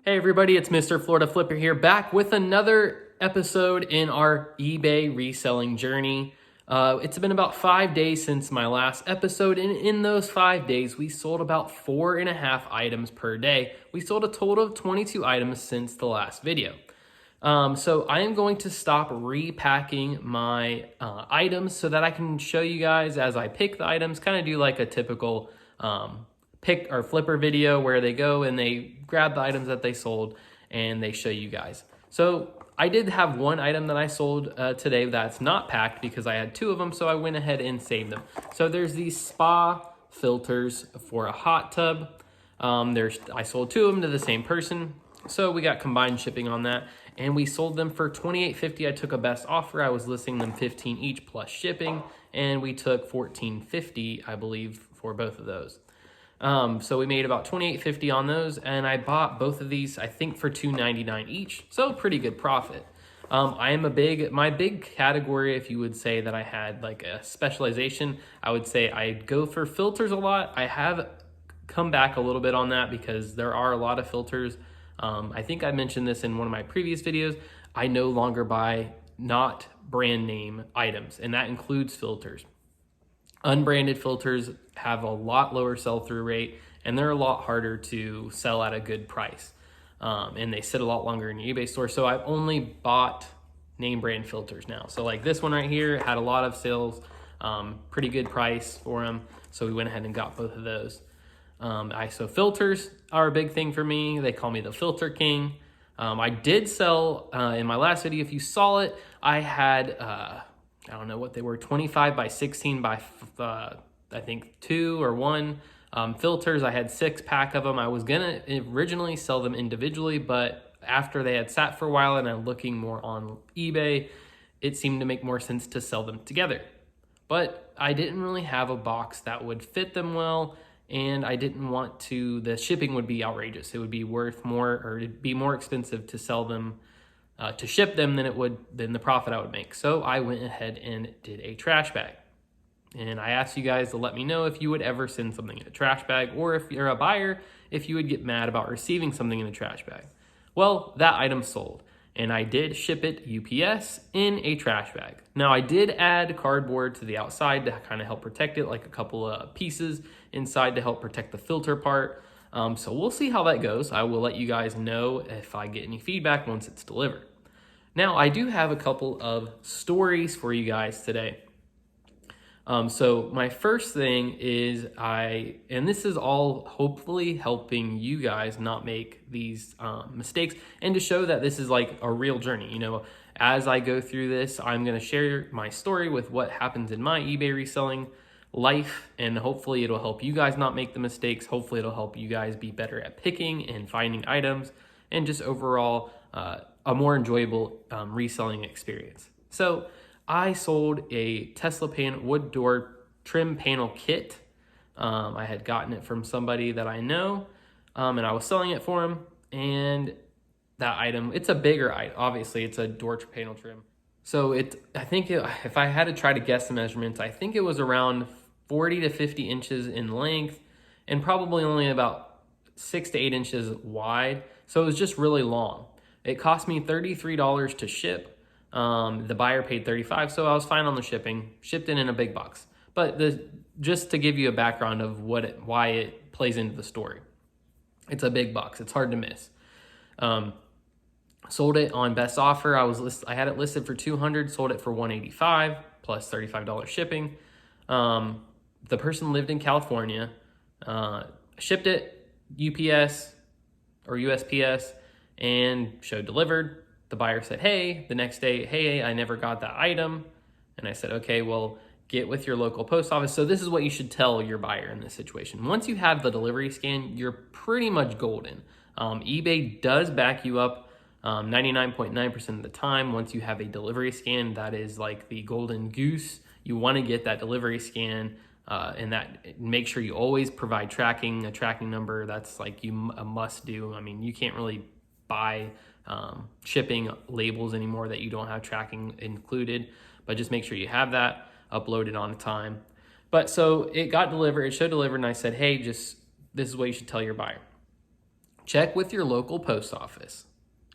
Hey everybody, it's MrFloridaFlipper here, back with another episode in our eBay reselling journey. It's been about 5 days since my last episode, and in those 5 days, we sold about 4.5 items per day. We sold a total of 22 items since the last video. So I am going to stop repacking my items so that I can show you guys as I pick the items, kind of do like a typical pick or flipper video where they go and they grab the items that they sold and they show you guys. So I did have one item that I sold today that's not packed because I had two of them, so I went ahead and saved them. So there's these spa filters for a hot tub. I sold two of them to the same person, so we got combined shipping on that, and we sold them for $28.50. I took a best offer. I was listing them $15 each plus shipping, and we took $14.50, I believe, for both of those. So we made about $28.50 on those, and I bought both of these, I think, for $2.99 each, so pretty good profit. My big category, if you would say that I had like a specialization, I would say I'd go for filters a lot. I have come back a little bit on that because there are a lot of filters. I think I mentioned this in one of my previous videos. I no longer buy not brand name items, and that includes filters. Unbranded filters have a lot lower sell-through rate, and they're a lot harder to sell at a good price. And they sit a lot longer in your eBay store. So I've only bought name brand filters now. So like this one right here had a lot of sales, pretty good price for them. So we went ahead and got both of those. So filters are a big thing for me. They call me the filter king. I did sell in my last video, if you saw it, I had, I don't know what they were, 25 by 16 by, I think 2 or 1 filters. I had 6-pack of them. I was gonna originally sell them individually, but after they had sat for a while and I'm looking more on eBay, it seemed to make more sense to sell them together. But I didn't really have a box that would fit them well, and I didn't want to, the shipping would be outrageous. It would be worth more, or it'd be more expensive to sell them, to ship them than the profit I would make. So I went ahead and did a trash bag. And I asked you guys to let me know if you would ever send something in a trash bag, or if you're a buyer, if you would get mad about receiving something in a trash bag. Well, that item sold, and I did ship it UPS in a trash bag. Now I did add cardboard to the outside to kind of help protect it, like a couple of pieces inside to help protect the filter part. So we'll see how that goes. I will let you guys know if I get any feedback once it's delivered. Now, I do have a couple of stories for you guys today. So my first thing is and this is all hopefully helping you guys not make these mistakes, and to show that this is like a real journey. You know, as I go through this, I'm going to share my story with what happens in my eBay reselling life, and hopefully it'll help you guys not make the mistakes. Hopefully it'll help you guys be better at picking and finding items, and just overall a more enjoyable reselling experience. So I sold a Tesla wood door trim panel kit. I had gotten it from somebody that I know, and I was selling it for him. And that item, it's a bigger item. Obviously, it's a door panel trim. So if I had to try to guess the measurements, I think it was around 40 to 50 inches in length, and probably only about 6 to 8 inches wide. So it was just really long. It cost me $33 to ship. The buyer paid $35, so I was fine on the shipping. Shipped in a big box. But just to give you a background of why it plays into the story. It's a big box. It's hard to miss. Sold it on best offer. I had it listed for $200. Sold it for $185 plus $35 shipping. The person lived in California. Shipped it UPS or USPS. And showed delivered. The buyer said, hey, the next day, hey, I never got that item. And I said, okay, well, get with your local post office. So this is what you should tell your buyer in this situation. Once you have the delivery scan, you're pretty much golden. eBay does back you up 99.9% of the time. Once you have a delivery scan, that is like the golden goose. You want to get that delivery scan, and that make sure you always provide a tracking number. That's like a must do. I mean, you can't really buy shipping labels anymore that you don't have tracking included, but just make sure you have that uploaded on time. But so it got delivered, it showed delivered, and I said, hey, this is what you should tell your buyer. check with your local post office.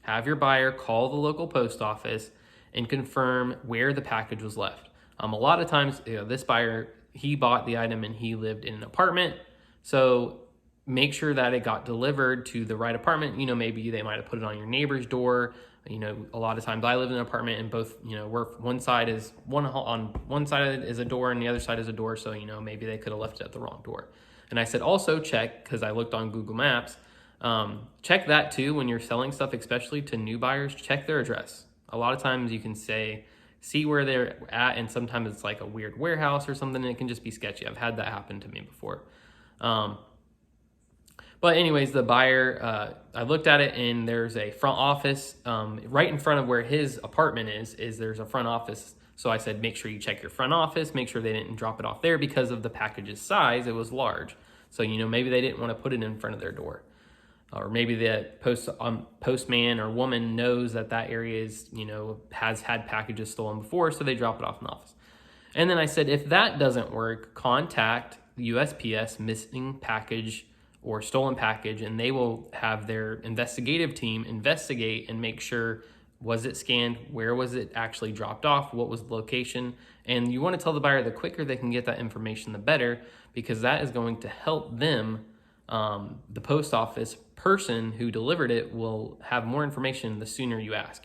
Have your buyer call the local post office and confirm where the package was left. A lot of times, this buyer, he bought the item and he lived in an apartment. So make sure that it got delivered to the right apartment. Maybe they might have put it on your neighbor's door. A lot of times I live in an apartment and both, we're on one side is a door and the other side is a door. So, maybe they could have left it at the wrong door. And I said, also check, because I looked on Google Maps, check that too when you're selling stuff, especially to new buyers, check their address. A lot of times you can see where they're at, and sometimes it's like a weird warehouse or something, and it can just be sketchy. I've had that happen to me before. But anyways, the buyer, I looked at it, and there's a front office right in front of where his apartment is there's a front office. So I said, make sure you check your front office, make sure they didn't drop it off there because of the package's size. It was large. So, maybe they didn't want to put it in front of their door. Or maybe the postman or woman knows that area is, has had packages stolen before, so they drop it off in the office. And then I said, if that doesn't work, contact USPS missing package or stolen package, and they will have their investigative team investigate and make sure, was it scanned? Where was it actually dropped off? What was the location? And you want to tell the buyer, the quicker they can get that information, the better, because that is going to help them. The post office person who delivered it will have more information the sooner you ask.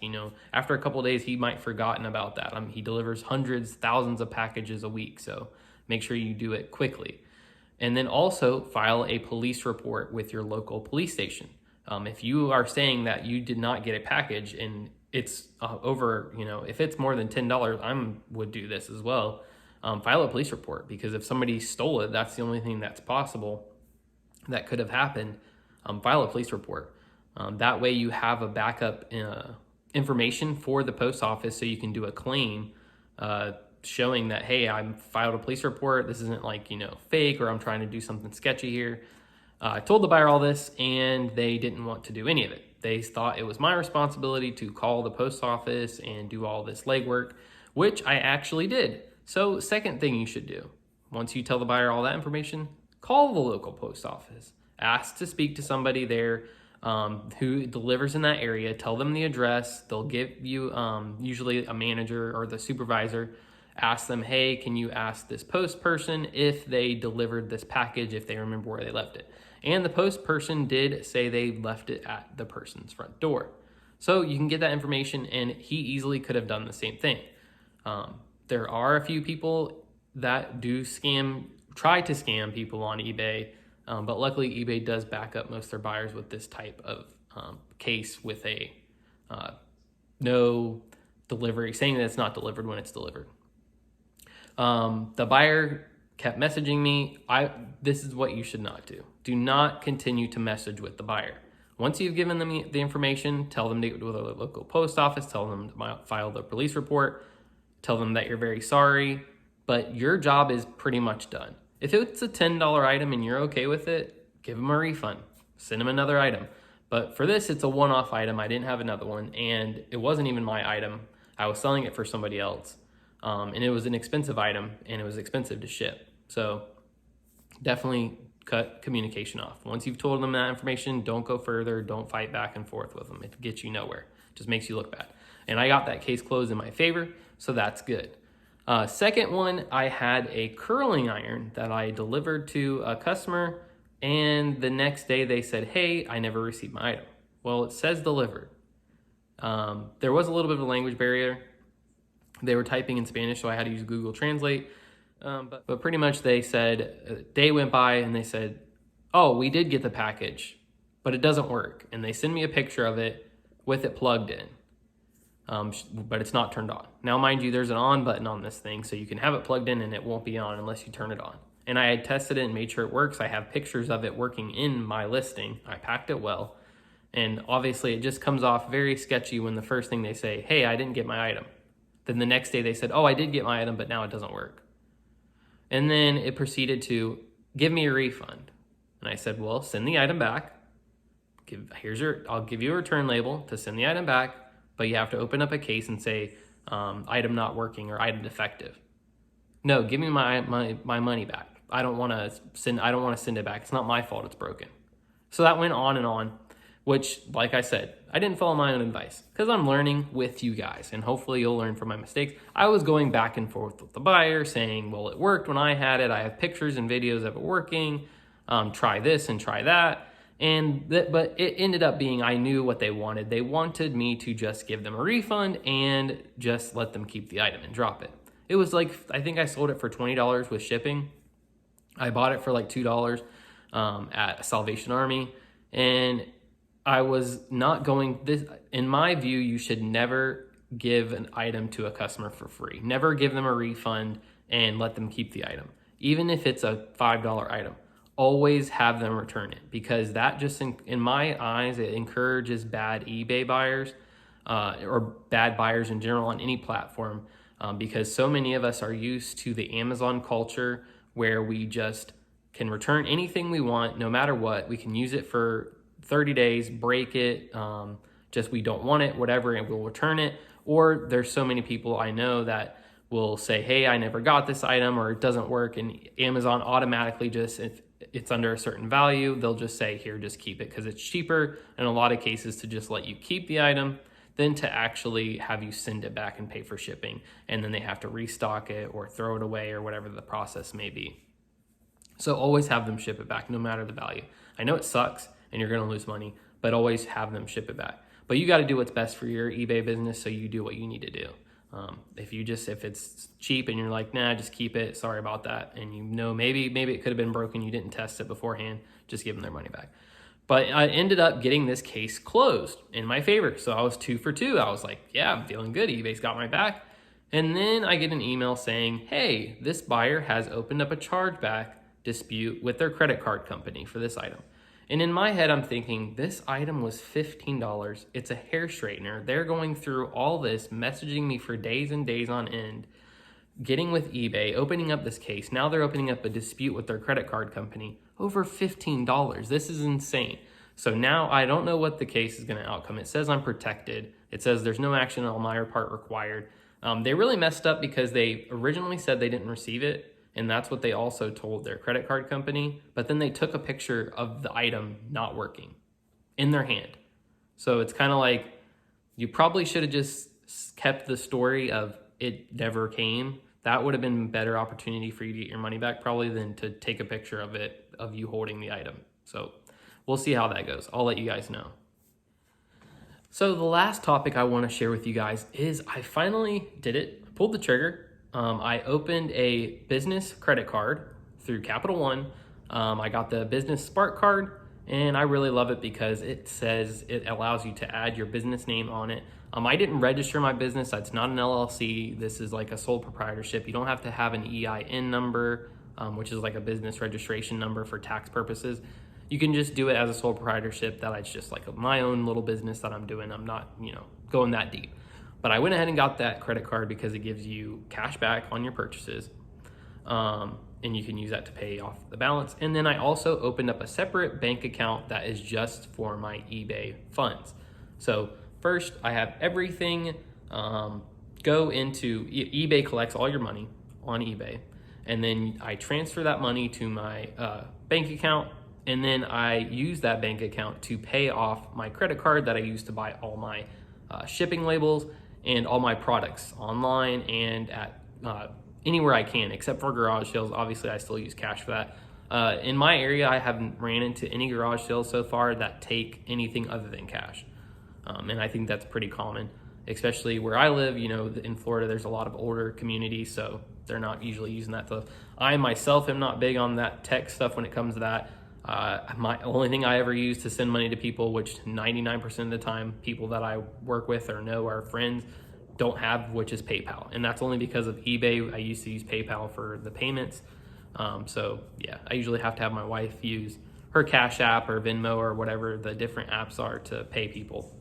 After a couple of days, he might have forgotten about that. He delivers hundreds, thousands of packages a week. So make sure you do it quickly. And then also file a police report with your local police station. If you are saying that you did not get a package and it's over, if it's more than $10, I would do this as well. File a police report, because if somebody stole it, that's the only thing that's possible that could have happened. File a police report. That way you have a backup information for the post office, so you can do a claim showing that, hey, I filed a police report. This isn't fake, or I'm trying to do something sketchy here. I told the buyer all this, and they didn't want to do any of it. They thought it was my responsibility to call the post office and do all this legwork, which I actually did. So second thing you should do, once you tell the buyer all that information, call the local post office. Ask to speak to somebody there who delivers in that area. Tell them the address. They'll give you usually a manager or the supervisor. Ask them, hey, can you ask this post person if they delivered this package, if they remember where they left it. And the post person did say they left it at the person's front door. So you can get that information, and he easily could have done the same thing. There are a few people that do try to scam people on eBay, but luckily eBay does back up most of their buyers with this type of case with a no delivery, saying that it's not delivered when it's delivered. The buyer kept messaging me. This is what you should not do. Do not continue to message with the buyer. Once you've given them the information, tell them to go to the local post office, tell them to file the police report, tell them that you're very sorry, but your job is pretty much done. If it's a $10 item and you're okay with it, give them a refund, send them another item. But for this, it's a one-off item. I didn't have another one, and it wasn't even my item. I was selling it for somebody else. And it was an expensive item, and it was expensive to ship. So definitely cut communication off. Once you've told them that information, don't go further. Don't fight back and forth with them. It gets you nowhere. It just makes you look bad. And I got that case closed in my favor, so that's good. Second one, I had a curling iron that I delivered to a customer, and the next day they said, hey, I never received my item. Well, it says delivered. There was a little bit of a language barrier. They were typing in Spanish, so I had to use Google Translate. But pretty much they said, a day went by and they said, oh, we did get the package, but it doesn't work. And they send me a picture of it with it plugged in, but it's not turned on. Now, mind you, there's an on button on this thing, so you can have it plugged in and it won't be on unless you turn it on. And I had tested it and made sure it works. I have pictures of it working in my listing. I packed it well. And obviously it just comes off very sketchy when the first thing they say, hey, I didn't get my item. Then the next day they said, oh, I did get my item, but now it doesn't work. And then it proceeded to give me a refund. And I said, well, send the item back. I'll give you a return label to send the item back, but you have to open up a case and say, item not working or item defective. No, give me my money back. I don't want to send it back. It's not my fault it's broken. So that went on and on. which, like I said, I didn't follow my own advice because I'm learning with you guys, and hopefully you'll learn from my mistakes. I was going back and forth with the buyer saying, well, it worked when I had it. I have pictures and videos of it working. Try this and try that. But it ended up being, I knew what they wanted. They wanted me to just give them a refund and just let them keep the item and drop it. It was like, I think I sold it for $20 with shipping. I bought it for like $2 at Salvation Army, and I was not going this. In my view, you should never give an item to a customer for free. Never give them a refund and let them keep the item. Even if it's a $5 item, always have them return it, because that just, in my eyes, it encourages bad eBay buyers or bad buyers in general on any platform, because so many of us are used to the Amazon culture where we just can return anything we want, no matter what. We can use it for 30 days, break it, just we don't want it, whatever, and we'll return it. Or there's so many people I know that will say, hey, I never got this item, or it doesn't work, and Amazon automatically just, if it's under a certain value, they'll just say, here, just keep it, because it's cheaper in a lot of cases to just let you keep the item than to actually have you send it back and pay for shipping, and then they have to restock it or throw it away or whatever the process may be. So always have them ship it back, no matter the value. I know it sucks and you're gonna lose money, but always have them ship it back. But you gotta do what's best for your eBay business, so you do what you need to do. If it's cheap and you're like, nah, just keep it, sorry about that, and you know maybe it could have been broken, you didn't test it beforehand, just give them their money back. But I ended up getting this case closed in my favor. So I was 2 for 2. I was like, yeah, I'm feeling good. eBay's got my back. And then I get an email saying, hey, this buyer has opened up a chargeback dispute with their credit card company for this item. And in my head, I'm thinking, this item was $15. It's a hair straightener. They're going through all this, messaging me for days and days on end, getting with eBay, opening up this case. Now they're opening up a dispute with their credit card company over $15. This is insane. So now I don't know what the case is going to outcome. It says I'm protected. It says there's no action on my part required. They really messed up because they originally said they didn't receive it, and that's what they also told their credit card company. But then they took a picture of the item not working in their hand. So it's kind of like, you probably should have just kept the story of it never came. That would have been a better opportunity for you to get your money back probably than to take a picture of it, of you holding the item. So we'll see how that goes. I'll let you guys know. So the last topic I want to share with you guys is I finally did it, pulled the trigger. I opened a business credit card through Capital One. I got the business Spark card, and I really love it because it says it allows you to add your business name on it. I didn't register my business. It's not an LLC. This is like a sole proprietorship. You don't have to have an EIN number, which is like a business registration number for tax purposes. You can just do it as a sole proprietorship. That it's just like my own little business that I'm doing. I'm not, going that deep. But I went ahead and got that credit card because it gives you cash back on your purchases. And you can use that to pay off the balance. And then I also opened up a separate bank account that is just for my eBay funds. So first, I have everything go into eBay, collects all your money on eBay, and then I transfer that money to my bank account, and then I use that bank account to pay off my credit card that I use to buy all my shipping labels and all my products online and at anywhere I can, except for garage sales. Obviously, I still use cash for that. In my area, I haven't ran into any garage sales so far that take anything other than cash. And I think that's pretty common, especially where I live. In Florida, there's a lot of older communities, so they're not usually using that. So I myself am not big on that tech stuff when it comes to that. My only thing I ever use to send money to people, which 99% of the time people that I work with or know are friends, don't have, which is PayPal. And that's only because of eBay. I used to use PayPal for the payments. So yeah, I usually have to have my wife use her Cash App or Venmo or whatever the different apps are to pay people.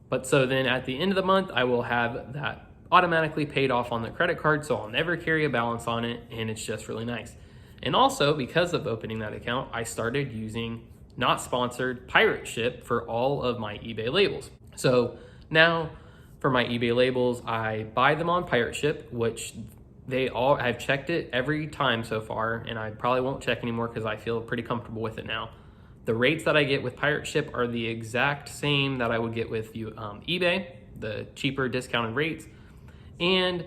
But so then at the end of the month, I will have that automatically paid off on the credit card, so I'll never carry a balance on it, and it's just really nice. And also, because of opening that account, I started using, not sponsored, pirate ship for all of my eBay labels. So now for my eBay labels, I buy them on pirate ship, which I've checked it every time so far, and I probably won't check anymore because I feel pretty comfortable with it now. The rates that I get with Pirate Ship are the exact same that I would get with eBay, the cheaper discounted rates. And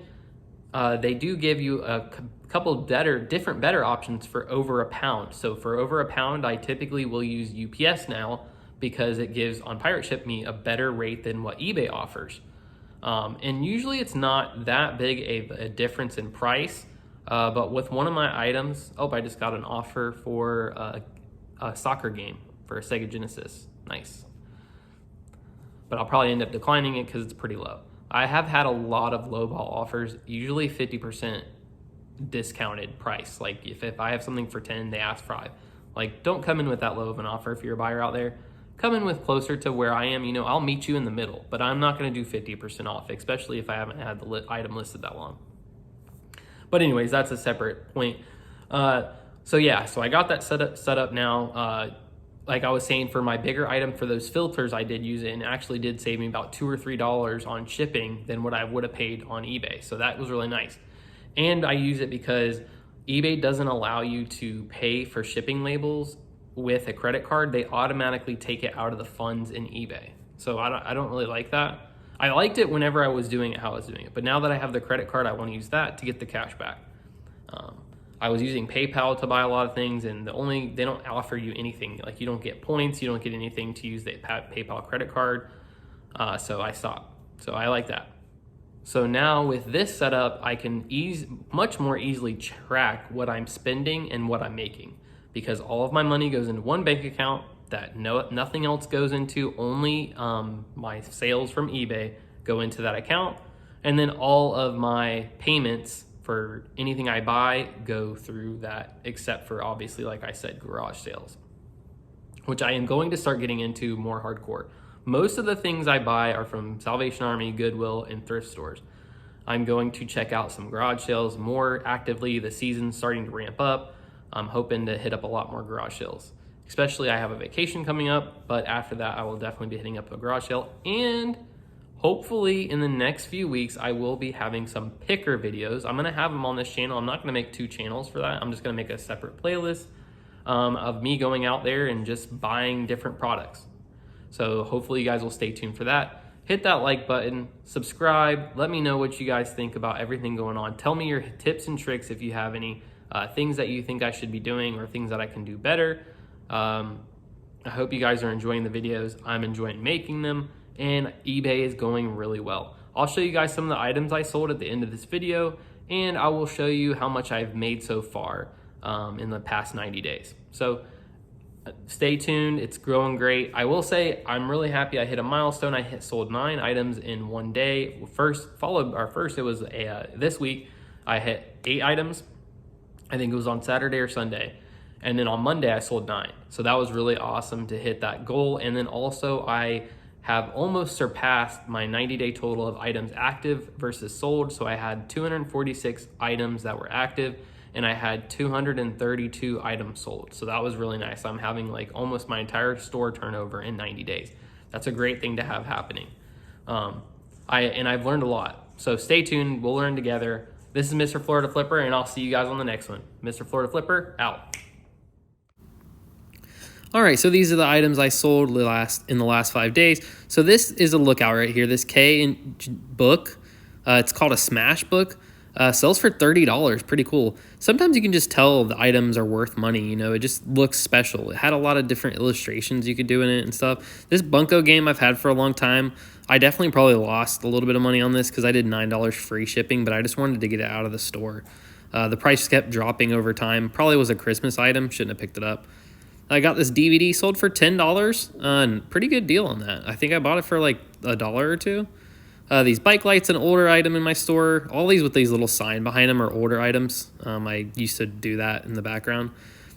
they do give you a couple better options for over a pound. So for over a pound, I typically will use UPS now because it gives on Pirate Ship me a better rate than what eBay offers. And usually it's not that big a difference in price. But with one of my items, I just got an offer for a soccer game for a Sega Genesis. Nice. But I'll probably end up declining it because it's pretty low. I have had a lot of lowball offers, usually 50% discounted price. Like if I have something for 10, they ask 5. Like, don't come in with that low of an offer if you're a buyer out there. Come in with closer to where I am. I'll meet you in the middle, but I'm not going to do 50% off, especially if I haven't had the item listed that long. But anyways, that's a separate point. So I got that set up now. Like I was saying, for my bigger item, for those filters, I did use it and actually did save me about $2 or $3 on shipping than what I would have paid on eBay. So that was really nice. And I use it because eBay doesn't allow you to pay for shipping labels with a credit card. They automatically take it out of the funds in eBay. So I don't really like that. I liked it whenever I was doing it, how I was doing it. But now that I have the credit card, I want to use that to get the cash back. I was using PayPal to buy a lot of things, and they don't offer you anything. Like, you don't get points, you don't get anything to use the PayPal credit card. So I stopped. So I like that. So now with this setup, I can much more easily track what I'm spending and what I'm making, because all of my money goes into one bank account that nothing else goes into. Only my sales from eBay go into that account, and then all of my payments for anything I buy go through that, except for, obviously, like I said, garage sales, which I am going to start getting into more hardcore. Most of the things I buy are from Salvation Army, Goodwill, and thrift stores. I'm going to check out some garage sales more actively. The season's starting to ramp up. I'm hoping to hit up a lot more garage sales. Especially, I have a vacation coming up, but after that, I will definitely be hitting up a garage sale. And hopefully in the next few weeks, I will be having some picker videos. I'm gonna have them on this channel. I'm not gonna make 2 channels for that. I'm just gonna make a separate playlist of me going out there and just buying different products. So hopefully you guys will stay tuned for that. Hit that like button, subscribe. Let me know what you guys think about everything going on. Tell me your tips and tricks if you have any things that you think I should be doing or things that I can do better. I hope you guys are enjoying the videos. I'm enjoying making them, and eBay is going really well. I'll show you guys some of the items I sold at the end of this video, and I will show you how much I've made so far in the past 90 days. So stay tuned, it's growing great. I will say I'm really happy I hit a milestone. I sold 9 items in one day. It was this week I hit 8 items. I think it was on Saturday or Sunday. And then on Monday I sold 9. So that was really awesome to hit that goal. And then also I have almost surpassed my 90-day total of items active versus sold. So I had 246 items that were active, and I had 232 items sold. So that was really nice. I'm having like almost my entire store turnover in 90 days. That's a great thing to have happening. I've learned a lot. So stay tuned, we'll learn together. This is Mr. Florida Flipper, and I'll see you guys on the next one. Mr. Florida Flipper, out. All right, so these are the items I sold in the last 5 days. So this is a lookout right here. This K book, it's called a Smash book. Sells for $30, pretty cool. Sometimes you can just tell the items are worth money, it just looks special. It had a lot of different illustrations you could do in it and stuff. This Bunko game I've had for a long time. I definitely probably lost a little bit of money on this because I did $9 free shipping, but I just wanted to get it out of the store. The price kept dropping over time. Probably was a Christmas item, shouldn't have picked it up. I got this DVD sold for $10, pretty good deal on that. I think I bought it for like $1 or $2. These bike lights, an older item in my store. All these with these little sign behind them are older items. I used to do that in the background.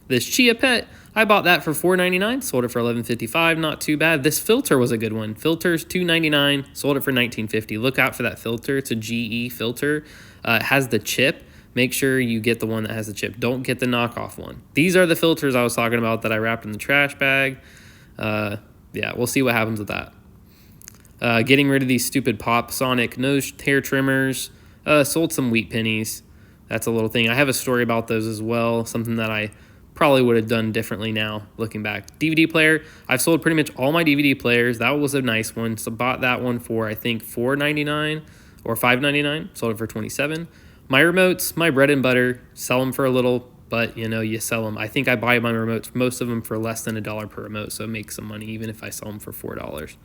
This Chia Pet, I bought that for $4.99, sold it for $11.55, not too bad. This filter was a good one. Filter's $2.99, sold it for $19.50. Look out for that filter. It's a GE filter. It has the chip. Make sure you get the one that has the chip. Don't get the knockoff one. These are the filters I was talking about that I wrapped in the trash bag. Yeah, we'll see what happens with that. Getting rid of these stupid Pop Sonic nose hair trimmers. Sold some wheat pennies. That's a little thing. I have a story about those as well. Something that I probably would have done differently now looking back. DVD player, I've sold pretty much all my DVD players. That was a nice one. So bought that one for I think $4.99 or $5.99. Sold it for $27. My remotes, my bread and butter, sell them for a little, but you sell them. I think I buy my remotes, most of them for less than $1 per remote, so it makes some money even if I sell them for $4.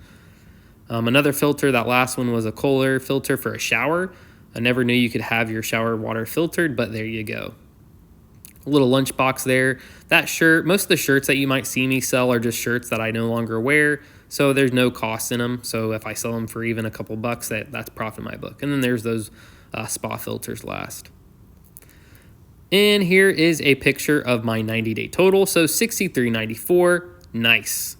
Another filter, that last one was a Kohler filter for a shower. I never knew you could have your shower water filtered, but there you go. A little lunchbox there. That shirt, most of the shirts that you might see me sell are just shirts that I no longer wear, so there's no cost in them. So if I sell them for even a couple bucks, that's profit in my book. And then there's those spa filters last. And here is a picture of my 90-day total. So $63.94, nice.